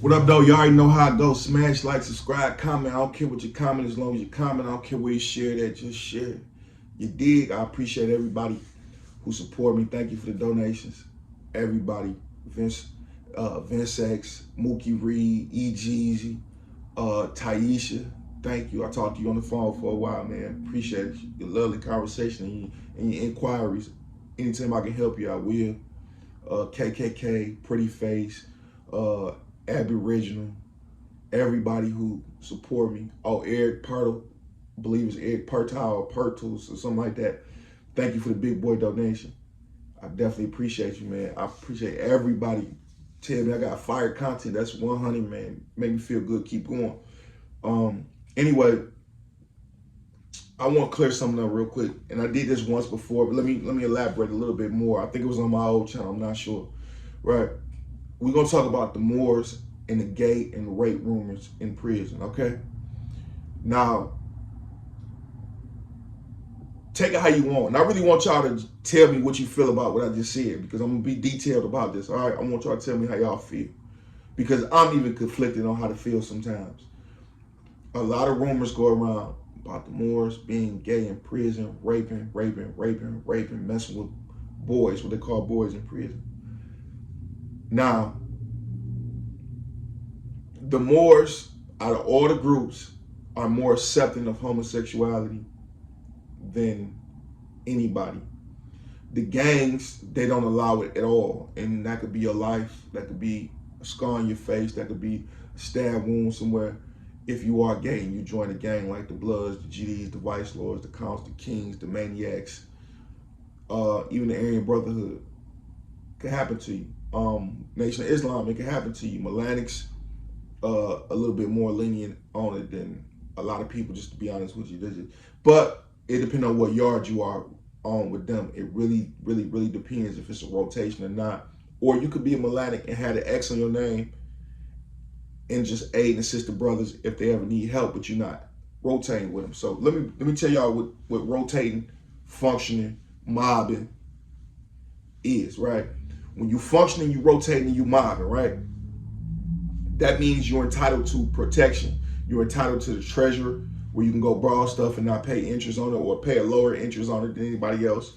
What up, though? You already know how it goes. Smash, like, subscribe, comment. I don't care what you comment as long as you comment. I don't care where you share that. Just share. You dig? I appreciate everybody who support me. Thank you for the donations. Everybody. Vince X, Mookie Reed, E. Jeezy, Taisha. Thank you. I talked to you on the phone for a while, man. Appreciate your lovely conversation and your inquiries. Anytime I can help you, I will. KKK, Pretty Face, Aboriginal, everybody who support me. Oh, Eric Pertle, I believe it's Eric Pertile or Pertles or something like that. Thank you for the big boy donation. I definitely appreciate you, man. I appreciate everybody. Tell me I got fire content. That's 100, man. Make me feel good. Keep going. Anyway, I want to clear something up real quick, and I did this once before, but let me elaborate a little bit more. I think it was on my old channel. I'm not sure. Right? We're gonna talk about the Moors and the gay and rape rumors in prison. Okay? Now, take it how you want. And I really want y'all to tell me what you feel about what I just said, because I'm gonna be detailed about this. All right? I want y'all to tell me how y'all feel, because I'm even conflicted on how to feel sometimes. A lot of rumors go around about the Moors being gay in prison, raping, messing with boys, what they call boys in prison. Now, the Moors, out of all the groups, are more accepting of homosexuality than anybody. The gangs, they don't allow it at all. And that could be your life, that could be a scar on your face, that could be a stab wound somewhere. If you are gay and you join a gang like the Bloods, the GDs, the Vice Lords, the Counts, the Kings, the Maniacs, even the Aryan Brotherhood, it can happen to you. Nation of Islam, it can happen to you. Melanics, a little bit more lenient on it than a lot of people, just to be honest with you. But it depends on what yard you are on with them. It really depends if it's a rotation or not. Or you could be a Melanic and have an X on your name and just aid and assist the brothers if they ever need help, but you're not rotating with them. So let me tell y'all what rotating, functioning, mobbing is, right? When you functioning, you rotating, you mobbing, right? That means you're entitled to protection. You're entitled to the treasurer, where you can go borrow stuff and not pay interest on it, or pay a lower interest on it than anybody else.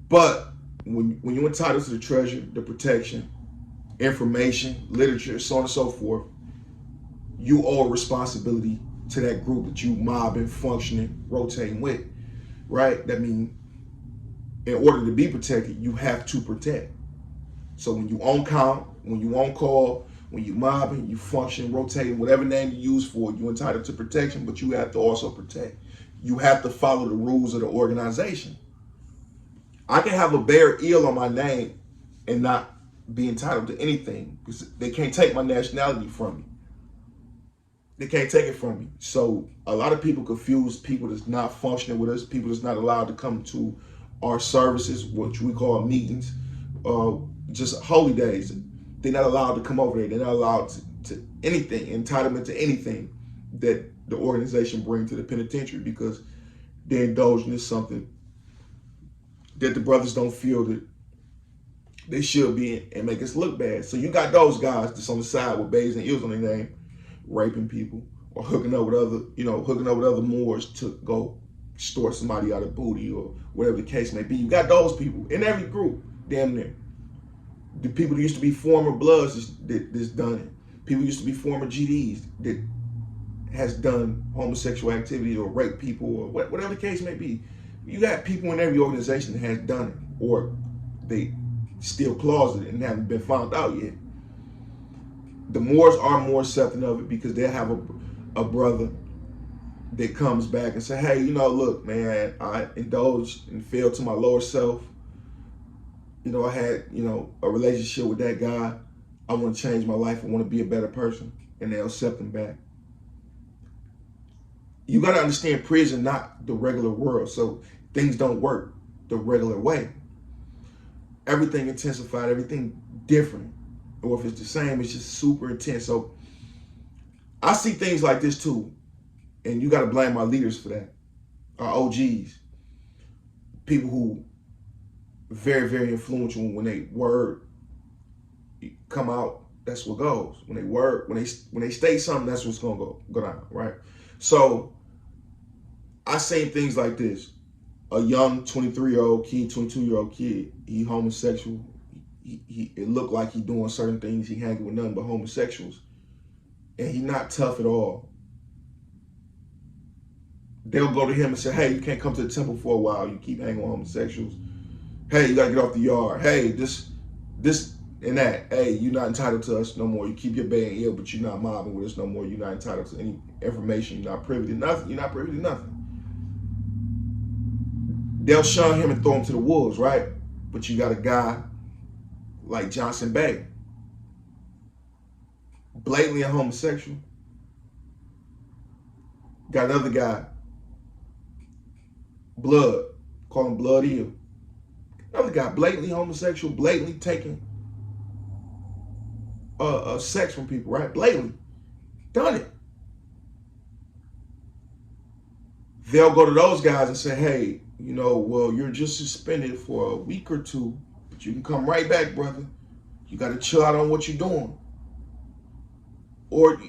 But when you're entitled to the treasure, the protection, information, literature, so on and so forth, you owe a responsibility to that group that you mobbing, functioning, rotating with, right? That means in order to be protected, you have to protect. So when you on count, when you on call, when you mobbing, you function, rotating, whatever name you use for it, you're entitled to protection, but you have to also protect. You have to follow the rules of the organization. I can have a bare eel on my name and not be entitled to anything, because they can't take my nationality from me. They can't take it from me. So a lot of people confuse people that's not functioning with us, people that's not allowed to come to our services, which we call meetings, just holy days. They're not allowed to come over there. They're not allowed to anything, entitlement to anything that the organization brings to the penitentiary, because they're indulging in something that the brothers don't feel that they should be in, and make us look bad. So you got those guys that's on the side with bays and eels on their name, raping people or hooking up with other Moors to go extort somebody out of booty or whatever the case may be. You got those people in every group, damn near. The people that used to be former Bloods that's done it. People used to be former GDs that has done homosexual activity or rape people or whatever the case may be. You got people in every organization that has done it, or they still closeted and haven't been found out yet. The Moors are more accepting of it because they have a brother that comes back and say, hey, look, man, I indulged and fell to my lower self. I had, a relationship with that guy. I want to change my life. I want to be a better person. And they'll accept him back. You got to understand, prison, not the regular world. So things don't work the regular way. Everything intensified, everything different. Or if it's the same, it's just super intense. So I see things like this too. And you got to blame our leaders for that. Our OGs. People who very influential when they word come out, that's what goes. When they state something, that's what's gonna go down, right? So I seen things like this. A young 23-year-old kid, 22-year-old kid, he homosexual. It looked like he doing certain things. He hanging with nothing but homosexuals. And he not tough at all. They'll go to him and say, hey, you can't come to the temple for a while. You keep hanging with homosexuals. Hey, you gotta get off the yard. Hey, this and that. Hey, you're not entitled to us no more. You keep your band ill, but you're not mobbing with us no more. You're not entitled to any information. You're not privy to nothing. You're not privy to nothing. They'll shun him and throw him to the wolves, right? But you got a guy like Johnson Bay, blatantly a homosexual. Got another guy, Blood, call him Blood Eel. Another guy, blatantly homosexual, blatantly taking sex from people, right? Blatantly. Done it. They'll go to those guys and say, hey, you know, well, you're just suspended for a week or two, but you can come right back, brother. You got to chill out on what you're doing. Or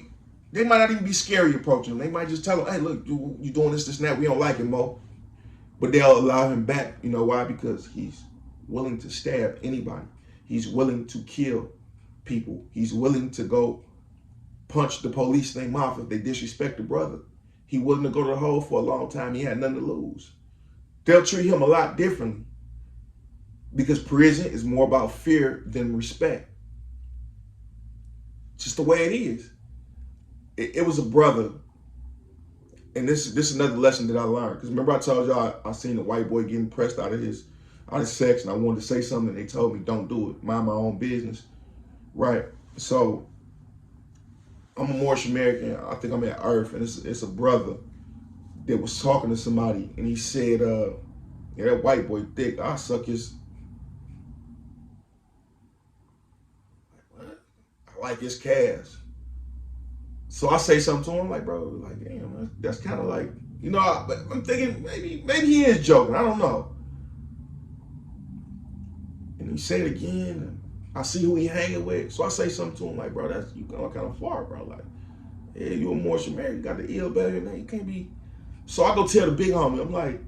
they might not even be scary approaching him. They might just tell him, hey, look, you're doing this, and that. We don't like it, Mo. But they'll allow him back. You know why? Because he's willing to stab anybody. He's willing to kill people. He's willing to go punch the police in their mouth if they disrespect the brother. He willing to go to the hole for a long time. He had nothing to lose. They'll treat him a lot differently because prison is more about fear than respect. Just the way it is. It was a brother, and this is another lesson that I learned. Because remember I told y'all I seen a white boy getting pressed out of sex, and I wanted to say something, and they told me don't do it. Mind my own business, right? So I'm a Moorish American. I think I'm at Earth, and it's a brother that was talking to somebody, and he said, yeah, that white boy thick, I'll suck his, what? I like his calves. So I say something to him, like, bro, like, damn, that's kind of like, you know, I'm thinking maybe he is joking, I don't know. And he said it again, and I see who he hanging with. So I say something to him, like, bro, you going kind of far, bro. Like, yeah, you a Moorish American, got the ill better than that. You can't be. So I go tell the big homie, I'm like,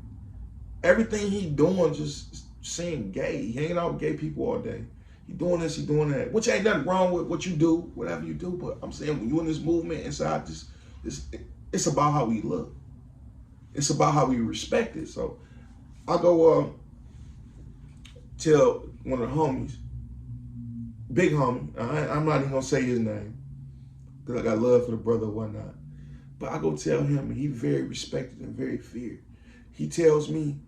everything he doing just seem gay. He hanging out with gay people all day. He doing this, he doing that. Which ain't nothing wrong with what you do, whatever you do. But I'm saying when you in this movement inside this, it's about how we look. It's about how we respect it. So I go tell one of the homies, big homie, I'm not even gonna say his name, because I got love for the brother or whatnot. But I go tell him, and he very respected and very feared. He tells me,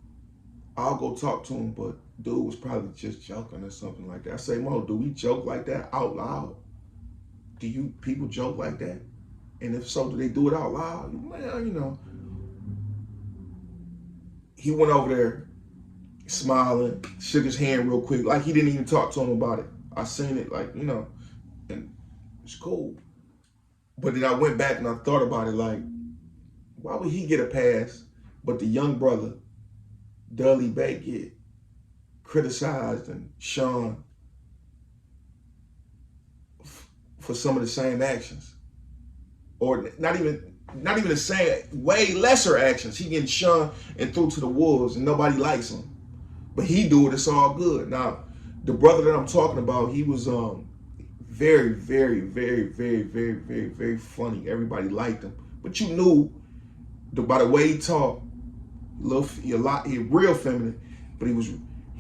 I'll go talk to him, but dude was probably just joking or something like that. I say, Mo, do we joke like that out loud? Do you people joke like that? And if so, do they do it out loud? Well, you know. He went over there smiling, shook his hand real quick, like he didn't even talk to him about it. I seen it, like, you know, and it's cool. But then I went back and I thought about it, like, why would he get a pass, but the young brother, Dudley Bay, get criticized and shunned for some of the same actions? Or not even the same, way lesser actions. He getting shunned and threw to the wolves and nobody likes him. But he do it, it's all good. Now, the brother that I'm talking about, he was very, very, very, very, very, very, very funny. Everybody liked him. But you knew by the way he talked, he real feminine, but he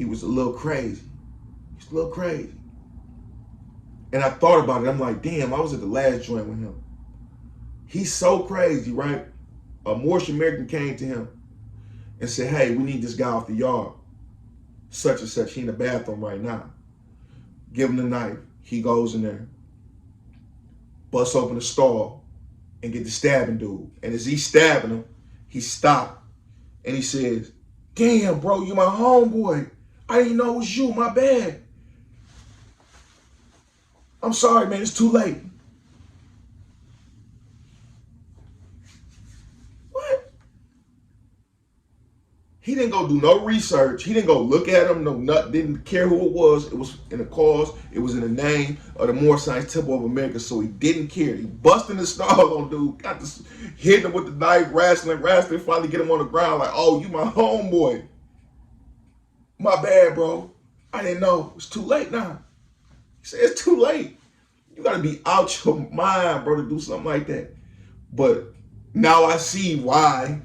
was a little crazy. He's a little crazy. And I thought about it, I'm like, damn, I was at the last joint with him. He's so crazy, right? A Moorish American came to him and said, hey, we need this guy off the yard. Such and such, he in the bathroom right now. Give him the knife. He goes in there, busts open the stall, and get the stabbing dude. And as he's stabbing him, he stopped and he says, damn, bro, you my homeboy. I didn't know it was you, my bad. I'm sorry, man, it's too late. What? He didn't go do no research. He didn't go look at him. Didn't care who it was. It was in the cause. It was in the name of the Moorish Temple of America. So he didn't care. He busting the stall on dude. Got this, hitting him with the knife, wrestling. Finally get him on the ground. Like, oh, you my homeboy. My bad, bro. I didn't know. It's too late now. He said it's too late. You gotta be out your mind, bro, to do something like that. But now I see why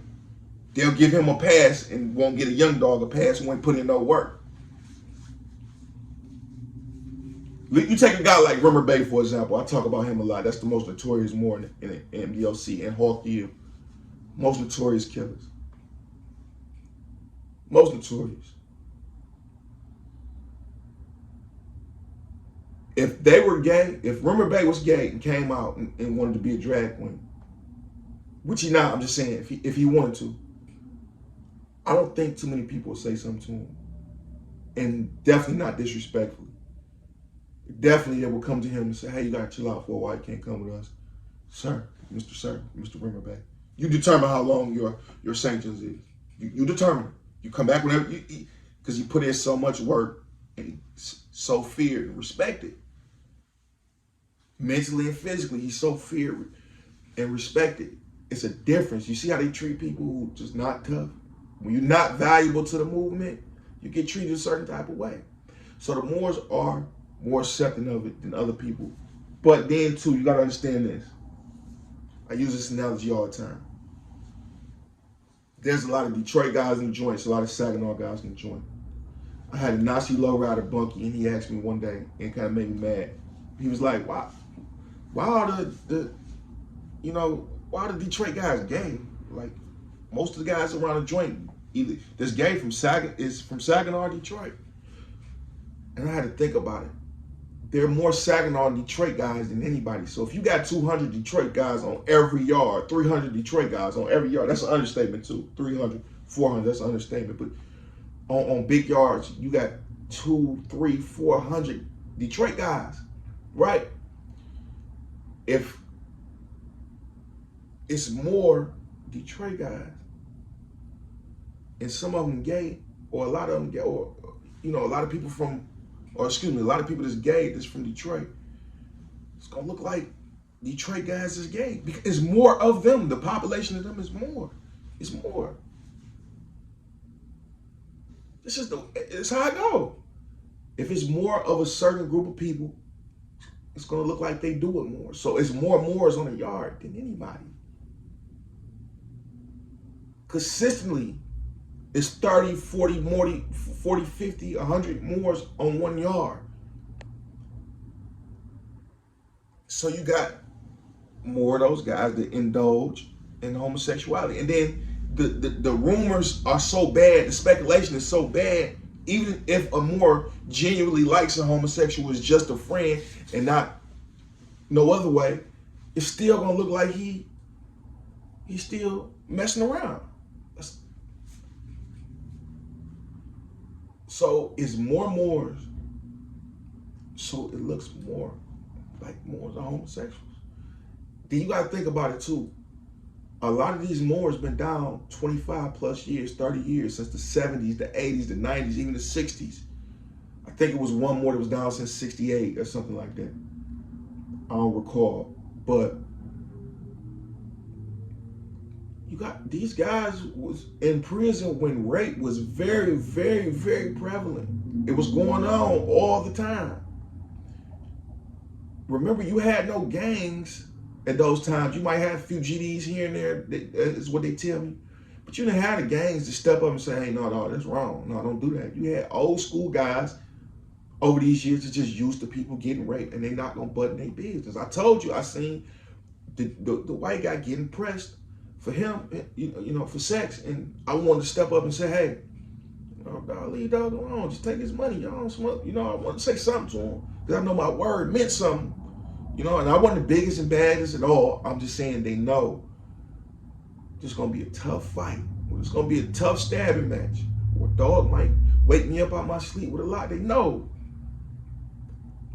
they'll give him a pass and won't get a young dog a pass who ain't put in no work. You take a guy like Rimmer Bay, for example. I talk about him a lot. That's the most notorious Moor in MDOC and Hawk Hill. Most notorious killers. Most notorious. If they were gay, if Rimmer Bay was gay and came out and wanted to be a drag queen, which he not, I'm just saying, if he wanted to, I don't think too many people would say something to him. And definitely not disrespectfully. Definitely they would come to him and say, hey, you gotta chill out for a while, you can't come with us. Sir, Mr. Rimmer Bay. You determine how long your sanctions is. You determine it. You come back whenever, because you put in so much work and he's so feared and respected. Mentally and physically, he's so feared and respected. It's a difference. You see how they treat people who just not tough? When you're not valuable to the movement, you get treated a certain type of way. So the Moors are more accepting of it than other people. But then too, you gotta understand this. I use this analogy all the time. There's a lot of Detroit guys in the joint, a lot of Saginaw guys in the joint. I had a Nazi lowrider Bunky, and he asked me one day, and kind of made me mad. He was like, why are why are the Detroit guys gay? Like, most of the guys around the joint, either that's gay from Saginaw or Detroit. And I had to think about it. There are more Saginaw and Detroit guys than anybody. So if you got 200 Detroit guys on every yard, 300 Detroit guys on every yard, that's an understatement too. 300, 400, that's an understatement. But on big yards, you got 200, 300, 400 Detroit guys, right? If it's more Detroit guys, and some of them gay, or a lot of them gay, or a lot of people a lot of people that's gay that's from Detroit, it's gonna look like Detroit guys is gay because it's more of them. The population of them is more. It's more. It's how I go. If it's more of a certain group of people, it's gonna look like they do it more. So it's more Moors on the yard than anybody. Consistently, it's 30, 40, 50, 100 Moors on 1 yard. So you got more of those guys that indulge in homosexuality. And then the rumors are so bad, the speculation is so bad, even if a Moor genuinely likes a homosexual, is just a friend and not no other way, it's still gonna look like he's still messing around. So it's more Moors, so it looks more like Moors are homosexuals. Then you gotta think about it too. A lot of these Moors been down 25 plus years, 30 years, since the 70s, the 80s, the 90s, even the 60s. I think it was one Moor that was down since 68 or something like that. I don't recall, but you got these guys was in prison when rape was very, very, very prevalent. It was going on all the time. Remember, you had no gangs at those times. You might have a few GDs here and there, is what they tell me. But you didn't have the gangs to step up and say, hey, no, that's wrong. No, don't do that. You had old school guys over these years that just used to people getting raped, and they not gonna butt in their business. I told you, I seen the white guy getting pressed for him, for sex, and I wanted to step up and say, hey, dog, leave dog alone, just take his money, y'all. I want to say something to him, because I know my word meant something, and I wasn't the biggest and baddest at all. I'm just saying they know it's gonna be a tough fight, or it's gonna be a tough stabbing match, or a dog might wake me up out my sleep with a lot. They know.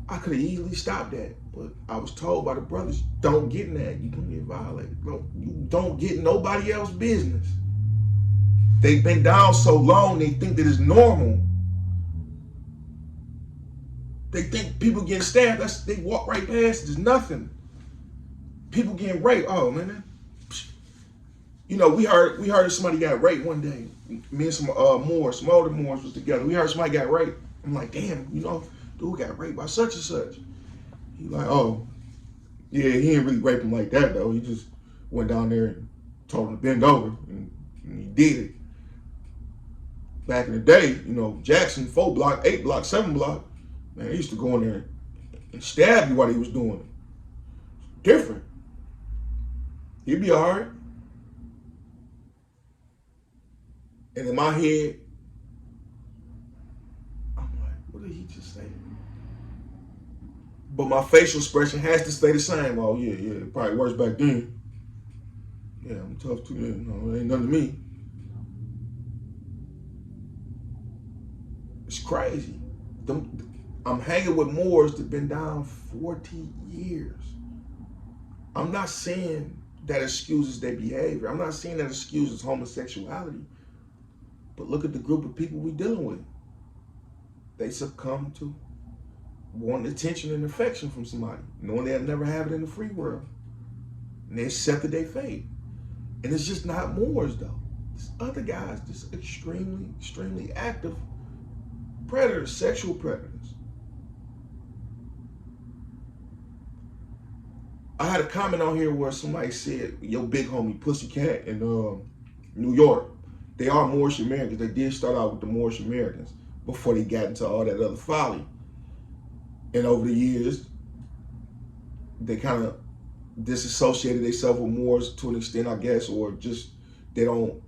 I could have easily stopped that, but I was told by the brothers, don't get in that. You're gonna get violated. You don't get nobody else's business. They've been down so long, they think that it's normal. They think people getting stabbed, they walk right past it. There's nothing. People getting raped. Oh man, you know, we heard somebody got raped one day. Me and some Moors, some older Moors was together. We heard somebody got raped. I'm like, damn, you know, dude got raped by such and such. He like, oh, yeah, he didn't really rape him like that though. He just went down there and told him to bend over, and he did it. Back in the day, you know, Jackson, 4 block, 8 block, 7 block, man, he used to go in there and stab you while he was doing it. Different. He'd be all right. And in my head, I'm like, what did he just say? But my facial expression has to stay the same. Oh, yeah, it probably works back then. Yeah, I'm tough too. Yeah, no, it ain't nothing to me. It's crazy. I'm hanging with Moors that been down 40 years. I'm not saying that excuses their behavior. I'm not saying that excuses homosexuality. But look at the group of people we're dealing with. They succumb to wanting attention and affection from somebody, knowing they'll never have it in the free world. And they accepted their fate. And it's just not Moors though. It's other guys, just extremely, extremely active predators, sexual predators. I had a comment on here where somebody said, your big homie Pussycat in New York, they are Moorish Americans. They did start out with the Moorish Americans before they got into all that other folly. And over the years, they kind of disassociated themselves with Moors to an extent, I guess, or just they don't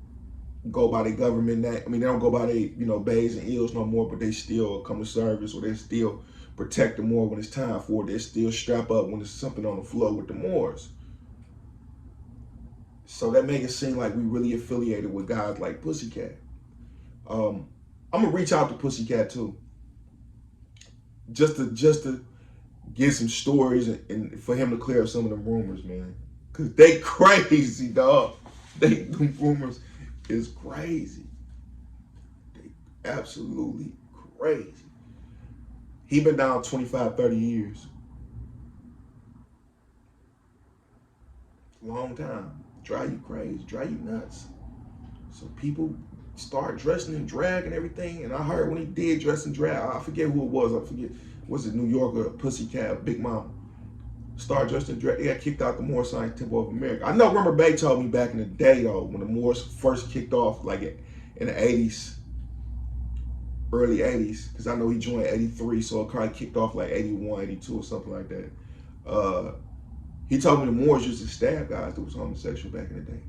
go by the government. They don't go by their, you know, bays and eels no more, but they still come to service, or they still protect the Moor when it's time for it. They still strap up when there's something on the floor with the Moors. So that makes it seem like we really affiliated with guys like Pussycat. I'm gonna reach out to Pussycat too, just to get some stories and for him to clear up some of the rumors, man. Cause they crazy, dog. The rumors is crazy. They absolutely crazy. He been down 25, 30 years. Long time. Drive you crazy, drive you nuts. So people start dressing in drag and everything. And I heard when he did dress in drag, I forget who it was. I forget, was it New York or Pussycat, Big Mama? Started dressed in drag. They got kicked out the Moorish Temple of America. I know Rumor Bay told me back in the day though, when the Moors first kicked off, like in the 80s, early 80s, because I know he joined 83, so it kind of kicked off like 81, 82 or something like that. He told me the Moors used to stab guys that was homosexual back in the day.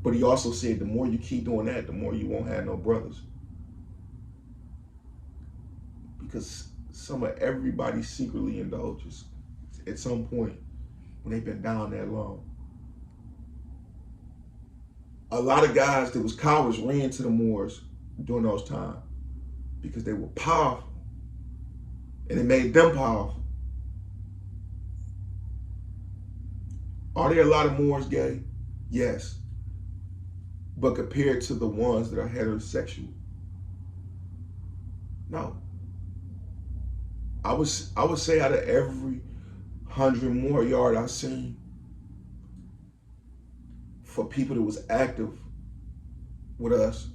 But he also said the more you keep doing that, the more you won't have no brothers. Because some of everybody secretly indulges at some point when they've been down that long. A lot of guys that was cowards ran to the Moors during those times because they were powerful and it made them powerful. Are there a lot of Moors gay? Yes. But compared to the ones that are heterosexual, no. I would say out of every 100 more yard I've seen, for people that was active with us,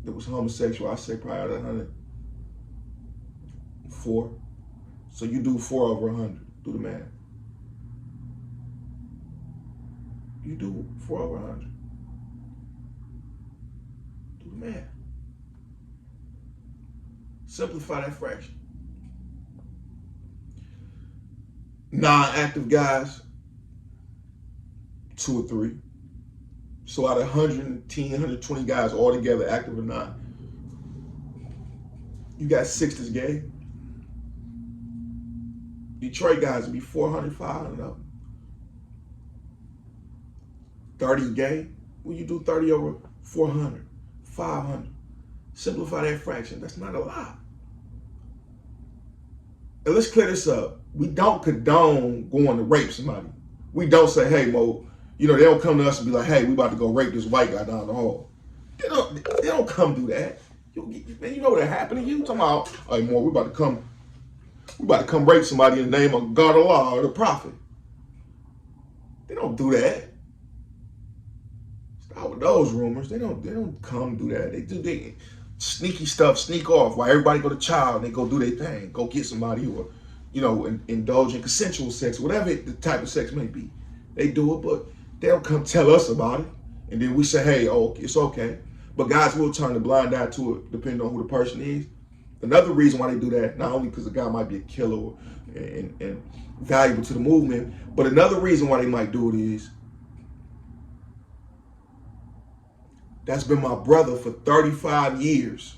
that was homosexual, I say probably out of 100, 4. So you do 4 over 100, do the math. You do 4 over 100. Do the math. Simplify that fraction. Non-active guys, 2 or 3. So out of 110, 120 guys all together, active or not, you got 6 that's gay. Detroit guys would be 400, 500 of them. 30 gay, well, you do 30 over 400, 500. Simplify that fraction. That's not a lot. And let's clear this up. We don't condone going to rape somebody. We don't say, hey, Mo, You know, they don't come to us and be like, hey, we about to go rape this white guy down the hall. They don't come do that. Man, you know what happened to you? Talking about, hey, more, we about to come rape somebody in the name of God, Allah, or the prophet. They don't do that. Stop with those rumors. They don't come do that. They sneaky stuff, sneak off while everybody go to child and they go do their thing. Go get somebody or, you know, indulge in consensual sex, whatever the type of sex may be. They do it, but they don't come tell us about it. And then we say, hey, oh, it's okay. But guys will turn a blind eye to it depending on who the person is. Another reason why they do that, not only because the guy might be a killer and valuable to the movement, but another reason why they might do it is, that's been my brother for 35 years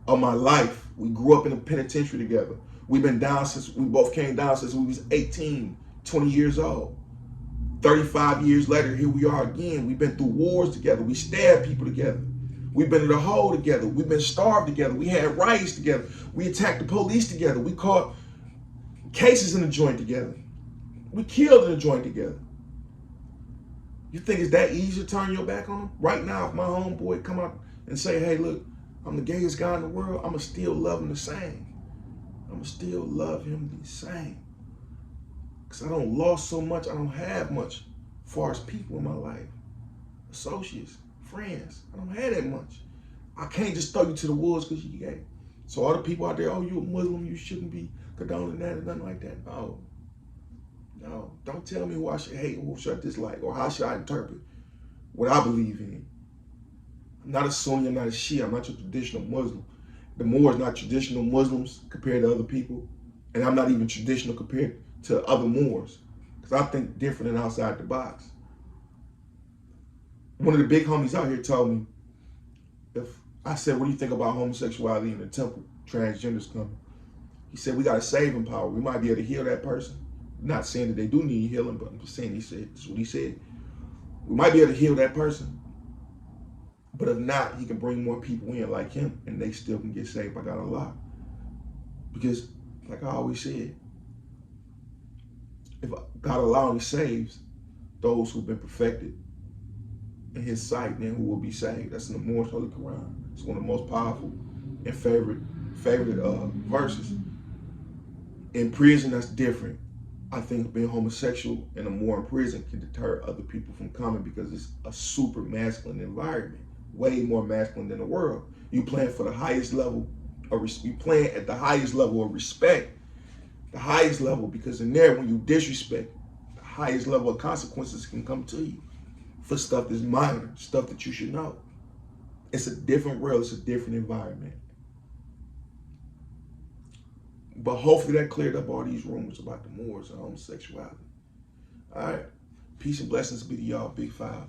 of my life. We grew up in a penitentiary together. We've been down since, we both came down since we was 18, 20 years old. 35 years later, here we are again. We've been through wars together. We stabbed people together. We've been in the hole together. We've been starved together. We had riots together. We attacked the police together. We caught cases in the joint together. We killed in the joint together. You think it's that easy to turn your back on him? Right now, if my homeboy come out and say, hey, look, I'm the gayest guy in the world, I'ma still love him the same. I'ma still love him the same. Because I don't lost so much, I don't have much as far as people in my life. Associates, friends, I don't have that much. I can't just throw you to the wolves because you're gay. So all the people out there, oh, you're a Muslim, you shouldn't be condoning that and nothing like that. No. No, don't tell me who I should hate, who should I dislike, or how should I interpret what I believe in. I'm not a Sunni, I'm not a Shia, I'm not your traditional Muslim. The Moors not traditional Muslims compared to other people, and I'm not even traditional compared to other Moors, because I think different and outside the box. One of the big homies out here told me, if I said, what do you think about homosexuality in the temple, transgenders coming? He said, we got a saving power. We might be able to heal that person. Not saying that they do need healing, but I'm just saying that's what he said. We might be able to heal that person. But if not, he can bring more people in like him and they still can get saved by God Allah. Because, like I always said, if God Allah only saves those who've been perfected in his sight, then who will be saved? That's in the Moorish Holy Quran. It's one of the most powerful and favorite verses. In prison, that's different. I think being homosexual and a Moor in prison can deter other people from coming because it's a super masculine environment, way more masculine than the world. You playing for the highest level of you playing at the highest level of respect, the highest level, because in there when you disrespect, the highest level of consequences can come to you for stuff that's minor, stuff that you should know. It's a different world, it's a different environment. But hopefully that cleared up all these rumors about the Moors and homosexuality. All right. Peace and blessings be to y'all, Big Five.